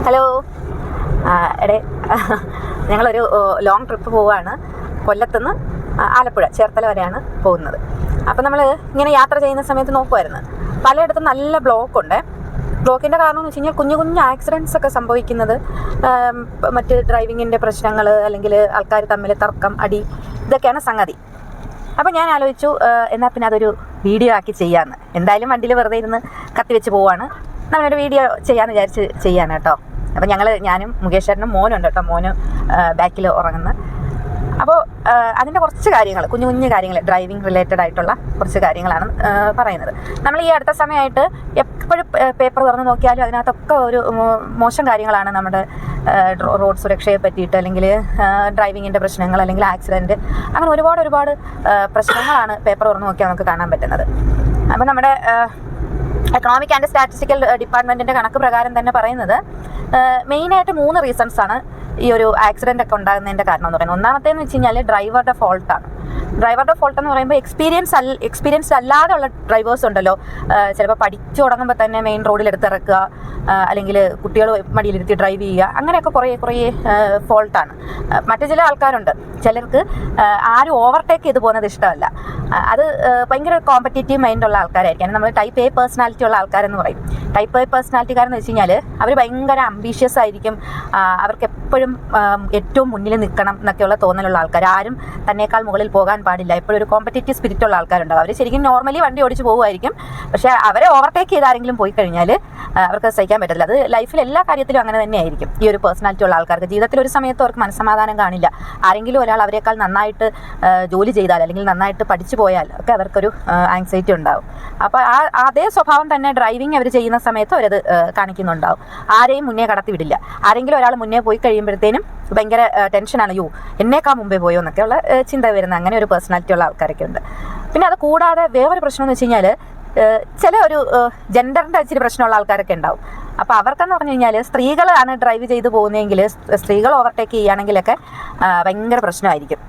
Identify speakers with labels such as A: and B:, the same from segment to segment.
A: Hello എടേ ഞങ്ങളൊരു long trip പോവുകയാണ്. കൊല്ലത്തുനിന്ന് ആലപ്പുഴ ചേർത്തല വരെയാണ് പോകുന്നത്. അപ്പോൾ നമ്മൾ ഇങ്ങനെ യാത്ര ചെയ്യുന്ന സമയത്ത് നോക്കുമായിരുന്നു, പലയിടത്തും നല്ല ബ്ലോക്കുണ്ട്. ബ്ലോക്കിൻ്റെ കാരണം എന്ന് വെച്ച് കഴിഞ്ഞാൽ കുഞ്ഞു കുഞ്ഞു ആക്സിഡൻസ് ഒക്കെ സംഭവിക്കുന്നത് മറ്റ് ഡ്രൈവിങ്ങിൻ്റെ പ്രശ്നങ്ങൾ, അല്ലെങ്കിൽ ആൾക്കാർ തമ്മിൽ തർക്കം, അടി, ഇതൊക്കെയാണ് സംഗതി. അപ്പോൾ ഞാൻ ആലോചിച്ചു, എന്നാൽ പിന്നെ അതൊരു വീഡിയോ ആക്കി ചെയ്യാമെന്ന്. എന്തായാലും വണ്ടിയിൽ വെറുതെ ഇരുന്ന് കത്തിവെച്ച് പോവാണ്, നമ്മളൊരു വീഡിയോ ചെയ്യാമെന്ന് വിചാരിച്ച് ചെയ്യാൻ കേട്ടോ. അപ്പോൾ ഞാനും മുകേഷ് ചേട്ടനും മോനുണ്ട് കേട്ടോ, മോന് ബാക്കിൽ ഉറങ്ങുന്ന. അപ്പോൾ അതിൻ്റെ കുറച്ച് കാര്യങ്ങൾ, കുഞ്ഞു കുഞ്ഞു കാര്യങ്ങൾ, ഡ്രൈവിംഗ് റിലേറ്റഡ് ആയിട്ടുള്ള കുറച്ച് കാര്യങ്ങളാണ് പറയുന്നത്. നമ്മൾ ഈ അടുത്ത സമയമായിട്ട് എപ്പോഴും പേപ്പർ തുറന്ന് നോക്കിയാലും അതിനകത്തൊക്കെ ഒരു മോശം കാര്യങ്ങളാണ് നമ്മുടെ റോഡ് സുരക്ഷയെ പറ്റിയിട്ട്, അല്ലെങ്കിൽ ഡ്രൈവിങ്ങിൻ്റെ പ്രശ്നങ്ങൾ, അല്ലെങ്കിൽ ആക്സിഡൻറ്റ്, അങ്ങനെ ഒരുപാട് പ്രശ്നങ്ങളാണ് പേപ്പർ തുറന്ന് നോക്കിയാൽ നമുക്ക് കാണാൻ പറ്റുന്നത്. അപ്പോൾ നമ്മുടെ എക്കണോമിക് ആൻഡ് സ്റ്റാറ്റിസ്റ്റിക്കൽ ഡിപ്പാർട്ട്മെൻറ്റിൻ്റെ കണക്ക് പ്രകാരം തന്നെ പറയുന്നത് മെയിനായിട്ട് 3 റീസൺസാണ് ഈ ഒരു ആക്സിഡൻ്റ് ഒക്കെ ഉണ്ടാകുന്നതിൻ്റെ കാരണം എന്ന് പറയുന്നത്. ഒന്നാമത്തേന്ന് വെച്ച് കഴിഞ്ഞാൽ ഡ്രൈവറുടെ ഫോൾട്ടാണ്. ഡ്രൈവറുടെ ഫോൾട്ട് എന്ന് പറയുമ്പോൾ എക്സ്പീരിയൻസ്ഡ് അല്ലാതെയുള്ള ഡ്രൈവേഴ്സ് ഉണ്ടല്ലോ, ചിലപ്പോൾ പഠിച്ചു തുടങ്ങുമ്പോൾ തന്നെ മെയിൻ റോഡിൽ എടുത്തിറക്കുക, അല്ലെങ്കിൽ കുട്ടികൾ മടിയിലിരുത്തി ഡ്രൈവ് ചെയ്യുക, അങ്ങനെയൊക്കെ കുറേ ഫോൾട്ടാണ്. മറ്റു ചില ആൾക്കാരുണ്ട്, ചിലർക്ക് ആരും ഓവർടേക്ക് ചെയ്ത് പോകുന്നത് ഇഷ്ടമല്ല. അത് ഭയങ്കര കോമ്പറ്റേറ്റീവ് മൈൻഡുള്ള ആൾക്കാരായിരിക്കും. നമ്മൾ ടൈപ്പ് എ പേഴ്സണാലിറ്റി ഉള്ള ആൾക്കാരെന്ന് പറയും. ടൈപ്പ് എ പേഴ്സണാലിറ്റിക്കാരെന്ന് വെച്ച് കഴിഞ്ഞാൽ അവർ ഭയങ്കര അംബീഷ്യസ് ആയിരിക്കും, അവർക്ക് എപ്പോഴും ഏറ്റവും മുന്നിൽ നിൽക്കണം എന്നൊക്കെയുള്ള തോന്നലുള്ള ആൾക്കാർ. ആരും തന്നേക്കാൾ മുകളിൽ പോകാൻ പാടില്ല, എപ്പോഴും ഒരു കോമ്പറ്റേറ്റീവ് സ്പിരിറ്റ് ഉള്ള ആൾക്കാരുണ്ടാവും. അവർ ശരിക്കും നോർമലി വണ്ടി ഓടിച്ച് പോകുമായിരിക്കും, പക്ഷേ അവരെ ഓവർടേക്ക് ചെയ്ത് ആരെങ്കിലും പോയി കഴിഞ്ഞാൽ അവർക്ക് സഹിക്കാൻ പറ്റില്ല. അത് ലൈഫിൽ എല്ലാ കാര്യത്തിലും അങ്ങനെ തന്നെയായിരിക്കും. ഈ ഒരു പേഴ്സണാലിറ്റി ഉള്ള ആൾക്കാർക്ക് ജീവിതത്തിൽ ഒരു സമയത്ത് അവർക്ക് മനസ്സമാധാനം കാണില്ല. ആരെങ്കിലും ഒരാൾ അവരെക്കാൾ നന്നായിട്ട് ജോലി ചെയ്താൽ, അല്ലെങ്കിൽ നന്നായിട്ട് പഠിച്ചു പോയാൽ ഒക്കെ അവർക്കൊരു ആങ്സൈറ്റി ഉണ്ടാവും. അപ്പോൾ അതേ സ്വഭാവം തന്നെ ഡ്രൈവിംഗ് അവർ ചെയ്യുന്ന സമയത്ത് അവരത് കാണിക്കുന്നുണ്ടാവും. ആരെയും മുന്നേ കടത്തി വിടില്ല. ആരെങ്കിലും ഒരാൾ മുന്നേ പോയി കഴിയുമ്പോഴത്തേനും ഭയങ്കര ടെൻഷനാണ്, എന്നേക്കാൾ മുമ്പേ പോയോ എന്നൊക്കെയുള്ള ചിന്ത വരുന്ന അങ്ങനെ ഒരു പേഴ്സണാലിറ്റി ഉള്ള ആൾക്കാരൊക്കെ ഉണ്ട്. പിന്നെ അത് കൂടാതെ വേറൊരു പ്രശ്നം എന്ന് വെച്ച് കഴിഞ്ഞാൽ, ചില ഒരു ജെൻഡറിൻ്റെ ഇച്ചിരി പ്രശ്നമുള്ള ആൾക്കാരൊക്കെ ഉണ്ടാവും. അപ്പോൾ അവർക്കെന്ന് പറഞ്ഞു കഴിഞ്ഞാൽ, സ്ത്രീകളാണ് ഡ്രൈവ് ചെയ്ത് പോകുന്നതെങ്കിൽ, സ്ത്രീകൾ ഓവർടേക്ക് ചെയ്യുകയാണെങ്കിലൊക്കെ ഭയങ്കര പ്രശ്നമായിരിക്കും.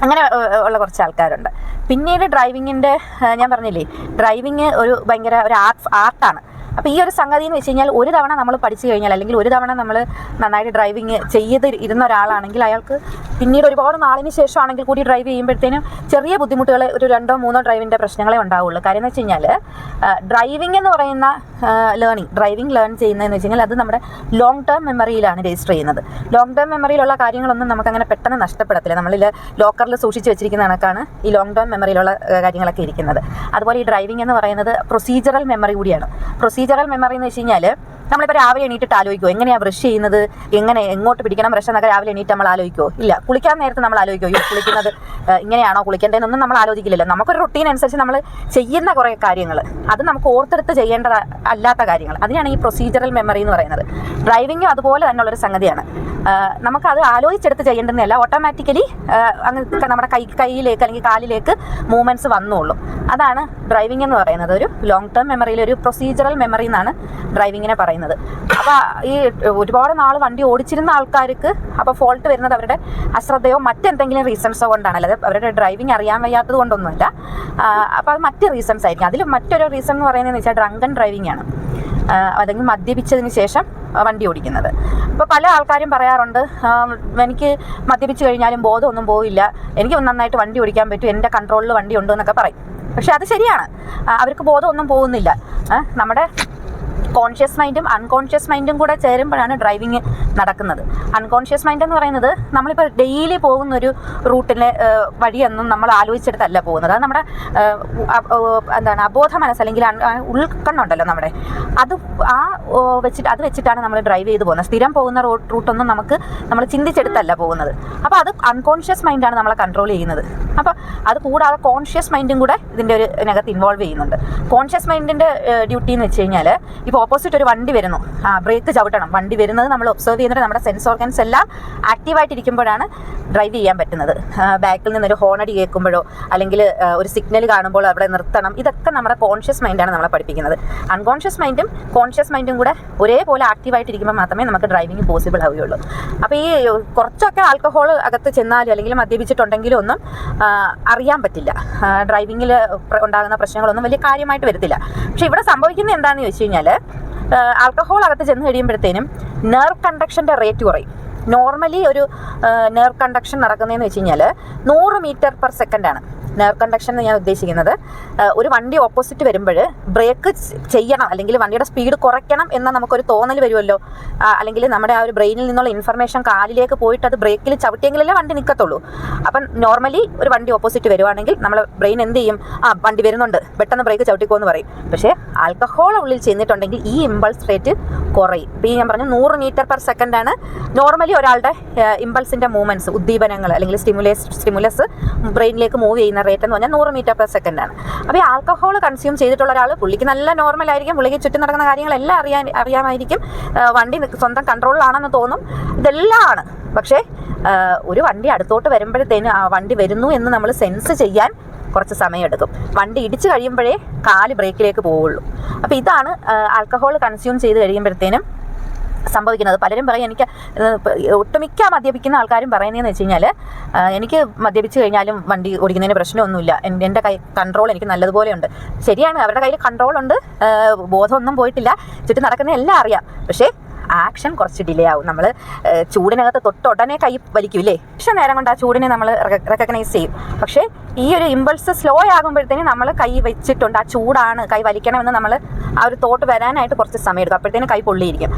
A: അങ്ങനെ ഉള്ള കുറച്ച് ആൾക്കാരുണ്ട്. പിന്നീട് ഡ്രൈവിങ്ങിൻ്റെ, ഞാൻ പറഞ്ഞില്ലേ, ഡ്രൈവിങ് ഭയങ്കര ഒരു ആർട്ടാണ്. അപ്പോൾ ഈ ഒരു സംഗതി എന്ന് വെച്ച് കഴിഞ്ഞാൽ, ഒരു തവണ നമ്മൾ പഠിച്ചു കഴിഞ്ഞാൽ, അല്ലെങ്കിൽ ഒരു തവണ നമ്മൾ നന്നായിട്ട് ഡ്രൈവിങ് ഇരുന്ന ഒരാളാണെങ്കിൽ അയാൾക്ക് പിന്നീട് ഒരുപാട് നാളിന് ശേഷമാണെങ്കിൽ കൂടി ഡ്രൈവ് ചെയ്യുമ്പോഴത്തേനും ചെറിയ ബുദ്ധിമുട്ടുകൾ, ഒരു 2 or 3 ഡ്രൈവിൻ്റെ പ്രശ്നങ്ങളെ ഉണ്ടാവുള്ളൂ. കാര്യം എന്ന് വെച്ച് കഴിഞ്ഞാൽ, ഡ്രൈവിംഗ് എന്ന് പറയുന്ന ഡ്രൈവിംഗ് ലേൺ ചെയ്യുന്നതെന്ന് വെച്ച് കഴിഞ്ഞാൽ അത് നമ്മുടെ ലോങ് ടേം മെമ്മറിയിലാണ് രജിസ്റ്റർ ചെയ്യുന്നത്. ലോങ് ടേം മെമ്മറിയിലുള്ള കാര്യങ്ങളൊന്നും നമുക്കങ്ങനെ പെട്ടെന്ന് നഷ്ടപ്പെടത്തില്ല. നമ്മളിൽ ലോക്കറിൽ സൂക്ഷിച്ച് വെച്ചിരിക്കുന്ന കണക്കാണ് ഈ ലോങ് ടേം മെമ്മറിയിലുള്ള കാര്യങ്ങളൊക്കെ ഇരിക്കുന്നത്. അതുപോലെ ഈ ഡ്രൈവിംഗ് എന്ന് പറയുന്നത് പ്രൊസീജറൽ മെമ്മറി കൂടിയാണ്. പ്രൊസീജറൽ മെമ്മറി എന്ന് വെച്ച് കഴിഞ്ഞാൽ, നമ്മളിപ്പോൾ രാവിലെ എണീറ്റിട്ട് ആലോചിക്കുമോ എങ്ങനെയാണ് ബ്രഷ് ചെയ്യുന്നത്, എങ്ങോട്ട് പിടിക്കണം ബ്രഷ് എന്നൊക്കെ രാവിലെ എണീറ്റ് നമ്മൾ ആലോചിക്കുമോ? ഇല്ല. കുളിക്കാൻ നേരത്ത് നമ്മൾ ആലോചിക്കുമോ കുളിക്കുന്നത് ഇങ്ങനെയാണോ കുളിക്കേണ്ടതെന്നൊന്നും നമ്മൾ ആലോചിക്കില്ലല്ലോ. നമുക്കൊരു റുട്ടീൻ അനുസരിച്ച് നമ്മൾ ചെയ്യുന്ന കുറേ കാര്യങ്ങൾ, അത് നമുക്ക് ഓർത്തെടുത്ത് ചെയ്യേണ്ട അല്ലാത്ത കാര്യങ്ങൾ, അതിനാണ് ഈ പ്രൊസീജറൽ മെമ്മറി എന്ന് പറയുന്നത്. ഡ്രൈവിങ്ങും അതുപോലെ തന്നെയുള്ളൊരു സംഗതിയാണ്. നമുക്കത് ആലോചിച്ചെടുത്ത് ചെയ്യേണ്ടതെന്നല്ല, ഓട്ടോമാറ്റിക്കലി അങ്ങ് നമ്മുടെ കൈയിലേക്ക് അല്ലെങ്കിൽ കാലിലേക്ക് മൂവ്മെൻറ്റ്സ് വന്നോളും. അതാണ് ഡ്രൈവിംഗ് എന്ന് പറയുന്നത്. ഒരു ലോങ് ടേം മെമ്മറിയിൽ ഒരു പ്രൊസീജറൽ മെമ്മറി എന്നാണ് ഡ്രൈവിങ്ങിനെ പറയുന്നത്. അപ്പോൾ ഈ ഒരുപാട് നാൾ വണ്ടി ഓടിച്ചിരുന്ന ആൾക്കാർക്ക് അപ്പോൾ ഫോൾട്ട് വരുന്നത് അവരുടെ അശ്രദ്ധയോ മറ്റെന്തെങ്കിലും റീസൺസോ കൊണ്ടാണ്, അല്ലാതെ അവരുടെ ഡ്രൈവിംഗ് അറിയാൻ വയ്യാത്തത് കൊണ്ടൊന്നുമില്ല. അപ്പോൾ അത് മറ്റ് റീസൺസ് ആയിരിക്കും. അതിൽ മറ്റൊരു റീസൺ എന്ന് പറയുന്നതെന്ന് വെച്ചാൽ ഡ്രങ്കൺ ഡ്രൈവിംഗ് ആണ്, അല്ലെങ്കിൽ മദ്യപിച്ചതിന് ശേഷം വണ്ടി ഓടിക്കുന്നത്. അപ്പോൾ പല ആൾക്കാരും പറയാറുണ്ട്, എനിക്ക് മദ്യപിച്ച് കഴിഞ്ഞാലും ബോധമൊന്നും പോവില്ല, എനിക്ക് നന്നായിട്ട് വണ്ടി ഓടിക്കാൻ പറ്റും, എൻ്റെ കൺട്രോളിൽ വണ്ടി ഉണ്ട് എന്നൊക്കെ പറയും. പക്ഷെ അത് ശരിയാണ്, അവർക്ക് ബോധമൊന്നും പോകുന്നില്ല. നമ്മുടെ കോൺഷ്യസ് മൈൻഡും അൺകോൺഷ്യസ് മൈൻഡും കൂടെ ചേരുമ്പോഴാണ് ഡ്രൈവിങ് നടക്കുന്നത്. അൺകോൺഷ്യസ് മൈൻഡ് എന്ന് പറയുന്നത്, നമ്മളിപ്പോൾ ഡെയിലി പോകുന്നൊരു റൂട്ടിലെ വഴിയൊന്നും നമ്മൾ ആലോചിച്ചെടുത്തല്ല പോകുന്നത്. അത് നമ്മുടെ അബോധ മനസ്സ്, അല്ലെങ്കിൽ ഉൾക്കണ്ണുണ്ടല്ലോ നമ്മുടെ, അത് വെച്ചിട്ടാണ് നമ്മൾ ഡ്രൈവ് ചെയ്ത് പോകുന്നത്. സ്ഥിരം പോകുന്ന റൂട്ടൊന്നും നമ്മൾ ചിന്തിച്ചെടുത്തല്ല പോകുന്നത്. അപ്പോൾ അത് അൺകോൺഷ്യസ് മൈൻഡാണ് നമ്മളെ കൺട്രോൾ ചെയ്യുന്നത്. അപ്പോൾ അത് കൂടാതെ കോൺഷ്യസ് മൈൻഡും കൂടെ ഇതിൻ്റെ ഇതിനകത്ത് ഇൻവോൾവ് ചെയ്യുന്നുണ്ട്. കോൺഷ്യസ് മൈൻഡിൻ്റെ ഡ്യൂട്ടി എന്ന് വെച്ച് കഴിഞ്ഞാൽ, ഇപ്പോൾ ഓപ്പോസിറ്റ് ഒരു വണ്ടി വരുന്നു, ബ്രേക്ക് ചവിട്ടണം. വണ്ടി വരുന്നത് നമ്മൾ ഒബ്സർവ് ചെയ്യുന്നത്, നമ്മുടെ സെൻസ് ഓർഗൻസ് എല്ലാം ആക്റ്റീവായിട്ടിരിക്കുമ്പോഴാണ് ഡ്രൈവ് ചെയ്യാൻ പറ്റുന്നത്. ബാക്കിൽ നിന്നൊരു ഹോണടി കേൾക്കുമ്പോഴോ, അല്ലെങ്കിൽ ഒരു സിഗ്നൽ കാണുമ്പോൾ അവിടെ നിർത്തണം, ഇതൊക്കെ നമ്മുടെ കോൺഷ്യസ് മൈൻഡാണ് നമ്മളെ പഠിപ്പിക്കുന്നത്. അൺകോൺഷ്യസ് മൈൻഡും കോൺഷ്യസ് മൈൻഡും കൂടെ ഒരേപോലെ ആക്റ്റീവായിട്ടിരിക്കുമ്പോൾ മാത്രമേ നമുക്ക് ഡ്രൈവിംഗ് പോസിബിൾ ആവുകയുള്ളൂ. അപ്പോൾ ഈ കുറച്ചൊക്കെ ആൽക്കഹോൾ അകത്ത് ചെന്നാലും, അല്ലെങ്കിൽ മദ്യപിച്ചിട്ടുണ്ടെങ്കിലും ഒന്നും അറിയാൻ പറ്റില്ല. ഡ്രൈവിങ്ങിൽ ഉണ്ടാകുന്ന പ്രശ്നങ്ങളൊന്നും വലിയ കാര്യമായിട്ട് വരത്തില്ല. പക്ഷെ ഇവിടെ സംഭവിക്കുന്നത് എന്താണെന്ന് ചോദിച്ചു കഴിഞ്ഞാൽ, ആൽക്കഹോൾ അകത്ത് ചെന്ന് കഴിയുമ്പോഴത്തേനും നെർവ് കണ്ടക്ഷൻ്റെ റേറ്റ് കുറയും. നോർമലി ഒരു നെർവ് കണ്ടക്ഷൻ നടക്കുന്നതെന്ന് വെച്ച് കഴിഞ്ഞാൽ 100 മീറ്റർ പെർ സെക്കൻഡാണ്. നെർവ് കണ്ടക്ഷൻ എന്ന് ഞാൻ ഉദ്ദേശിക്കുന്നത് ഒരു വണ്ടി ഓപ്പോസിറ്റ് വരുമ്പോൾ ബ്രേക്ക് ചെയ്യണം അല്ലെങ്കിൽ വണ്ടിയുടെ സ്പീഡ് കുറയ്ക്കണം എന്ന നമുക്കൊരു തോന്നൽ വരുമല്ലോ. അല്ലെങ്കിൽ നമ്മുടെ ആ ഒരു ബ്രെയിനിൽ നിന്നുള്ള ഇൻഫർമേഷൻ കാലിലേക്ക് പോയിട്ട് അത് ബ്രേക്കിൽ ചവിട്ടിയെങ്കിലല്ലേ വണ്ടി നിൽക്കത്തുള്ളൂ. അപ്പം നോർമലി ഒരു വണ്ടി ഓപ്പോസിറ്റ് വരുവാണെങ്കിൽ നമ്മൾ ബ്രെയിൻ എന്ത് ചെയ്യും? വണ്ടി വരുന്നുണ്ട്, പെട്ടെന്ന് ബ്രേക്ക് ചവിട്ടിക്കോന്ന് പറയും. പക്ഷേ ആൽക്കഹോൾ ഉള്ളിൽ ചെന്നിട്ടുണ്ടെങ്കിൽ ഈ ഇമ്പൾസ് റേറ്റ് കുറയും. ഇപ്പോൾ ഞാൻ പറഞ്ഞു 100 മീറ്റർ പെർ സെക്കൻഡാണ് നോർമലി ഒരാളുടെ ഇമ്പൾസിൻ്റെ മൂവ്മെൻറ്റ്സ്, ഉദ്ദീപനങ്ങൾ അല്ലെങ്കിൽ സ്റ്റിമുലസ് ബ്രെയിനിലേക്ക് മൂവ് ചെയ്യുന്ന റേറ്റ് എന്ന് പറഞ്ഞാൽ 100 മീറ്റർ പെർ സെക്കൻഡാണ്. അപ്പോൾ ഈ ആൽക്കഹോൾ കൺസ്യൂം ചെയ്തിട്ടുള്ള ഒരാൾ പുള്ളിക്ക് നല്ല നോർമലായിരിക്കും, പുള്ളിക്ക് ചുറ്റും നടക്കുന്ന കാര്യങ്ങളെല്ലാം അറിയാമായിരിക്കും, വണ്ടി സ്വന്തം കൺട്രോളിലാണെന്ന് തോന്നും, ഇതെല്ലാം ആണ്. പക്ഷേ ഒരു വണ്ടി അടുത്തോട്ട് വരുമ്പോഴത്തേനും ആ വണ്ടി വരുന്നു എന്ന് നമ്മൾ സെൻസ് ചെയ്യാൻ കുറച്ച് സമയമെടുക്കും. വണ്ടി ഇടിച്ച് കഴിയുമ്പോഴേ കാല് ബ്രേക്കിലേക്ക് പോവുള്ളൂ. അപ്പോൾ ഇതാണ് ആൽക്കഹോൾ കൺസ്യൂം ചെയ്ത് കഴിയുമ്പോഴത്തേനും സംഭവിക്കുന്നത്. പലരും പറയും, എനിക്ക് ഒട്ടുമിക്ക മദ്യപിക്കുന്ന ആൾക്കാരും പറയുന്നതെന്ന് വെച്ച് കഴിഞ്ഞാൽ എനിക്ക് മദ്യപിച്ച് കഴിഞ്ഞാലും വണ്ടി ഓടിക്കുന്നതിന് പ്രശ്നമൊന്നുമില്ല, എൻ്റെ കൈ കൺട്രോൾ എനിക്ക് നല്ലതുപോലെ ഉണ്ട്. ശരിയാണ്, അവരുടെ കയ്യിൽ കൺട്രോളുണ്ട്, ബോധമൊന്നും പോയിട്ടില്ല, ചുറ്റും നടക്കുന്ന എല്ലാം അറിയാം. പക്ഷേ ആക്ഷൻ കുറച്ച് ഡിലേ ആവും. നമ്മൾ ചൂടിനകത്ത് തൊട്ടുടനെ കൈ വലിക്കൂല്ലേ, പക്ഷേ നേരം കൊണ്ട് ആ ചൂടിനെ നമ്മൾ റെക്കഗ്നൈസ് ചെയ്യും. പക്ഷേ ഈ ഒരു ഇമ്പൾസ് സ്ലോ ആകുമ്പോഴത്തേനും നമ്മൾ കൈ വെച്ചിട്ടുണ്ട്, ആ ചൂടാണ്, കൈ വലിക്കണമെന്ന് നമ്മൾ ആ ഒരു തോട്ട് വരാനായിട്ട് കുറച്ച് സമയം എടുക്കും. അപ്പോഴത്തേനും കൈ പൊള്ളിയിരിക്കും.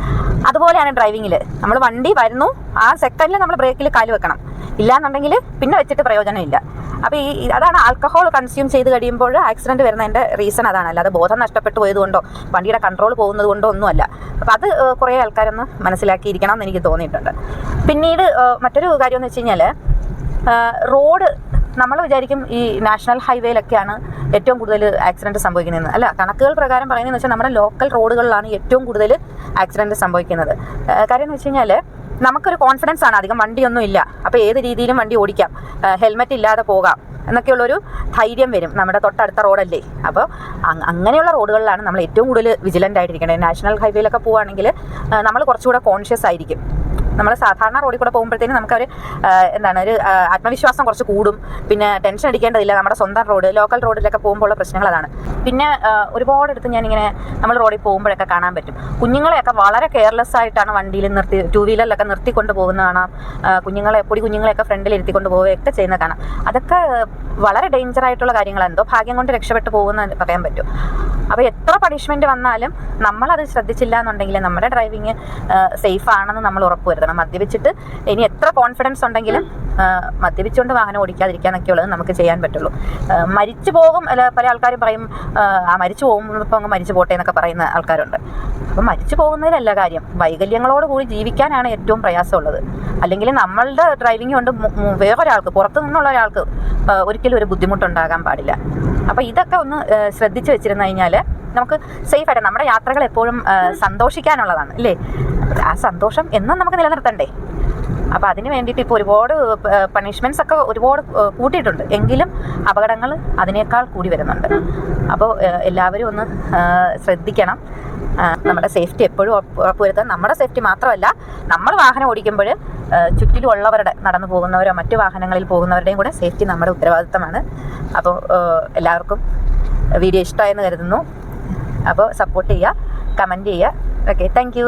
A: അതുപോലെയാണ് ഡ്രൈവിങ്ങിൽ. നമ്മൾ വണ്ടി വരുന്നു, ആ സെക്കൻഡിൽ നമ്മൾ ബ്രേക്കിൽ കാല് വെക്കണം, ഇല്ലാന്നുണ്ടെങ്കിൽ പിന്നെ വെച്ചിട്ട് പ്രയോജനമില്ല. അപ്പോൾ അതാണ് ആൽക്കഹോൾ കൺസ്യൂം ചെയ്ത് കഴിയുമ്പോൾ ആക്സിഡൻറ്റ് വരുന്നതിൻ്റെ റീസൺ അതാണ്. അല്ലാതെ ബോധം നഷ്ടപ്പെട്ടു പോയതുകൊണ്ടോ വണ്ടിയുടെ കൺട്രോൾ പോകുന്നത് കൊണ്ടോ ഒന്നുമല്ല. അപ്പോൾ അത് കുറേ ആൾക്കാരൊന്ന് മനസ്സിലാക്കിയിരിക്കണം എന്ന് എനിക്ക് തോന്നിയിട്ടുണ്ട്. പിന്നീട് മറ്റൊരു കാര്യം എന്ന് വെച്ച് കഴിഞ്ഞാൽ റോഡ്, നമ്മൾ വിചാരിക്കും ഈ നാഷണൽ ഹൈവേയിലൊക്കെയാണ് ഏറ്റവും കൂടുതൽ ആക്സിഡൻറ്റ് സംഭവിക്കുന്നതെന്ന്. അല്ല, കണക്കുകൾ പ്രകാരം പറയുന്നതെന്ന് വെച്ചാൽ നമ്മുടെ ലോക്കൽ റോഡുകളിലാണ് ഏറ്റവും കൂടുതൽ ആക്സിഡൻറ്റ് സംഭവിക്കുന്നത്. കാര്യം എന്ന് വെച്ച് കഴിഞ്ഞാൽ നമുക്കൊരു കോൺഫിഡൻസ് ആണ്, അധികം വണ്ടിയൊന്നും ഇല്ല, അപ്പോൾ ഏത് രീതിയിലും വണ്ടി ഓടിക്കാം, ഹെൽമെറ്റ് ഇല്ലാതെ പോകാം എന്നൊക്കെയുള്ളൊരു ധൈര്യം വരും. നമ്മുടെ തൊട്ടടുത്ത റോഡല്ലേ. അപ്പോൾ അങ്ങനെയുള്ള റോഡുകളിലാണ് നമ്മൾ ഏറ്റവും കൂടുതൽ വിജിലൻ്റ് ആയിട്ടിരിക്കേണ്ടത്. നാഷണൽ ഹൈവേയിലൊക്കെ പോവുകയാണെങ്കിൽ നമ്മൾ കുറച്ചുകൂടെ കോൺഷ്യസ് ആയിരിക്കും. നമ്മൾ സാധാരണ റോഡിൽ കൂടെ പോകുമ്പോഴത്തേനും നമുക്കൊരു ഒരു ആത്മവിശ്വാസം കുറച്ച് കൂടും. പിന്നെ ടെൻഷൻ അടിക്കേണ്ടതില്ല. നമ്മുടെ സ്വന്തം റോഡ്, ലോക്കൽ റോഡിലൊക്കെ പോകുമ്പോഴുള്ള പ്രശ്നങ്ങൾ അതാണ്. പിന്നെ ഒരുപാടെടുത്ത് ഞാനിങ്ങനെ നമ്മൾ റോഡിൽ പോകുമ്പോഴൊക്കെ കാണാൻ പറ്റും, കുഞ്ഞുങ്ങളെയൊക്കെ വളരെ കെയർലെസ് ആയിട്ടാണ് വണ്ടിയിൽ നിർത്തി, 2 വീലറിലൊക്കെ നിർത്തിക്കൊണ്ട് പോകുന്ന കാണാം. കുഞ്ഞുങ്ങളെയൊക്കെ ഫ്രണ്ടിൽ ഇരുത്തിക്കൊണ്ട് പോവുകയൊക്കെ ചെയ്യുന്ന കാണാം. അതൊക്കെ വളരെ ഡേഞ്ചർ ആയിട്ടുള്ള കാര്യങ്ങളാണ്. എന്തോ ഭാഗ്യം കൊണ്ട് രക്ഷപ്പെട്ടു പോകുന്ന പറയാൻ പറ്റും. അപ്പോൾ എത്ര പണിഷ്മെൻറ്റ് വന്നാലും നമ്മളത് ശ്രദ്ധിച്ചില്ല എന്നുണ്ടെങ്കിൽ നമ്മുടെ ഡ്രൈവിങ് സേഫ് ആണെന്ന് നമ്മൾ ഉറപ്പുവരുത്തണം. മദ്യപിച്ചിട്ട് ഇനി എത്ര കോൺഫിഡൻസ് ഉണ്ടെങ്കിലും മദ്യപിച്ചുകൊണ്ട് വാഹനം ഓടിക്കാതിരിക്കാനൊക്കെ ഉള്ളത് നമുക്ക് ചെയ്യാൻ പറ്റുള്ളൂ. മരിച്ചു പോകും, അല്ല പല ആൾക്കാരും പറയും മരിച്ചു പോകുമ്പോൾ അങ്ങ് മരിച്ചു പോട്ടെ എന്നൊക്കെ പറയുന്ന ആൾക്കാരുണ്ട്. അപ്പം മരിച്ചു പോകുന്നതിലല്ല കാര്യം, വൈകല്യങ്ങളോട് കൂടി ജീവിക്കാനാണ് ഏറ്റവും പ്രയാസമുള്ളത്. അല്ലെങ്കിൽ നമ്മളുടെ ഡ്രൈവിംഗ് കൊണ്ട് വേറൊരാൾക്ക്, പുറത്തു നിന്നുള്ള ഒരാൾക്ക് ഒരിക്കലും ഒരു ബുദ്ധിമുട്ടുണ്ടാകാൻ പാടില്ല. അപ്പോൾ ഇതൊക്കെ ഒന്ന് ശ്രദ്ധിച്ച് വെച്ചിരുന്നു കഴിഞ്ഞാൽ നമുക്ക് സേഫായിട്ട് നമ്മുടെ യാത്രകൾ എപ്പോഴും സന്തോഷിക്കാനുള്ളതാണ് അല്ലേ. ആ സന്തോഷം എന്നും നമുക്ക് നിലനിർത്തണ്ടേ. അപ്പോൾ അതിന് വേണ്ടിയിട്ട് ഇപ്പോൾ ഒരുപാട് പണിഷ്മെൻറ്റ്സ് ഒക്കെ ഒരുപാട് കൂട്ടിയിട്ടുണ്ട്, എങ്കിലും അപകടങ്ങൾ അതിനേക്കാൾ കൂടി വരുന്നുണ്ട്. അപ്പോൾ എല്ലാവരും ഒന്ന് ശ്രദ്ധിക്കണം. നമ്മുടെ സേഫ്റ്റി എപ്പോഴും ഉറപ്പുവരുത്താൻ, നമ്മുടെ സേഫ്റ്റി മാത്രമല്ല, നമ്മൾ വാഹനം ഓടിക്കുമ്പോൾ ചുറ്റിലുമുള്ളവരുടെ, നടന്നു പോകുന്നവരോ മറ്റു വാഹനങ്ങളിൽ പോകുന്നവരുടെയും കൂടെ സേഫ്റ്റി നമ്മുടെ ഉത്തരവാദിത്തമാണ്. അപ്പോൾ എല്ലാവർക്കും വീഡിയോ ഇഷ്ടമായെന്ന് കരുതുന്നു. അപ്പോൾ സപ്പോർട്ട് ചെയ്യുക, കമൻറ്റ് ചെയ്യുക. ഓക്കെ, താങ്ക് യു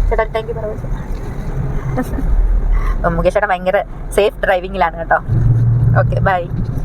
A: ചേട്ടാ. താങ്ക് യു പറഞ്ഞു. മുകേഷ് ചേട്ടൻ ഭയങ്കര സേഫ് ഡ്രൈവിങ്ങിലാണ് കേട്ടോ. Okay, by.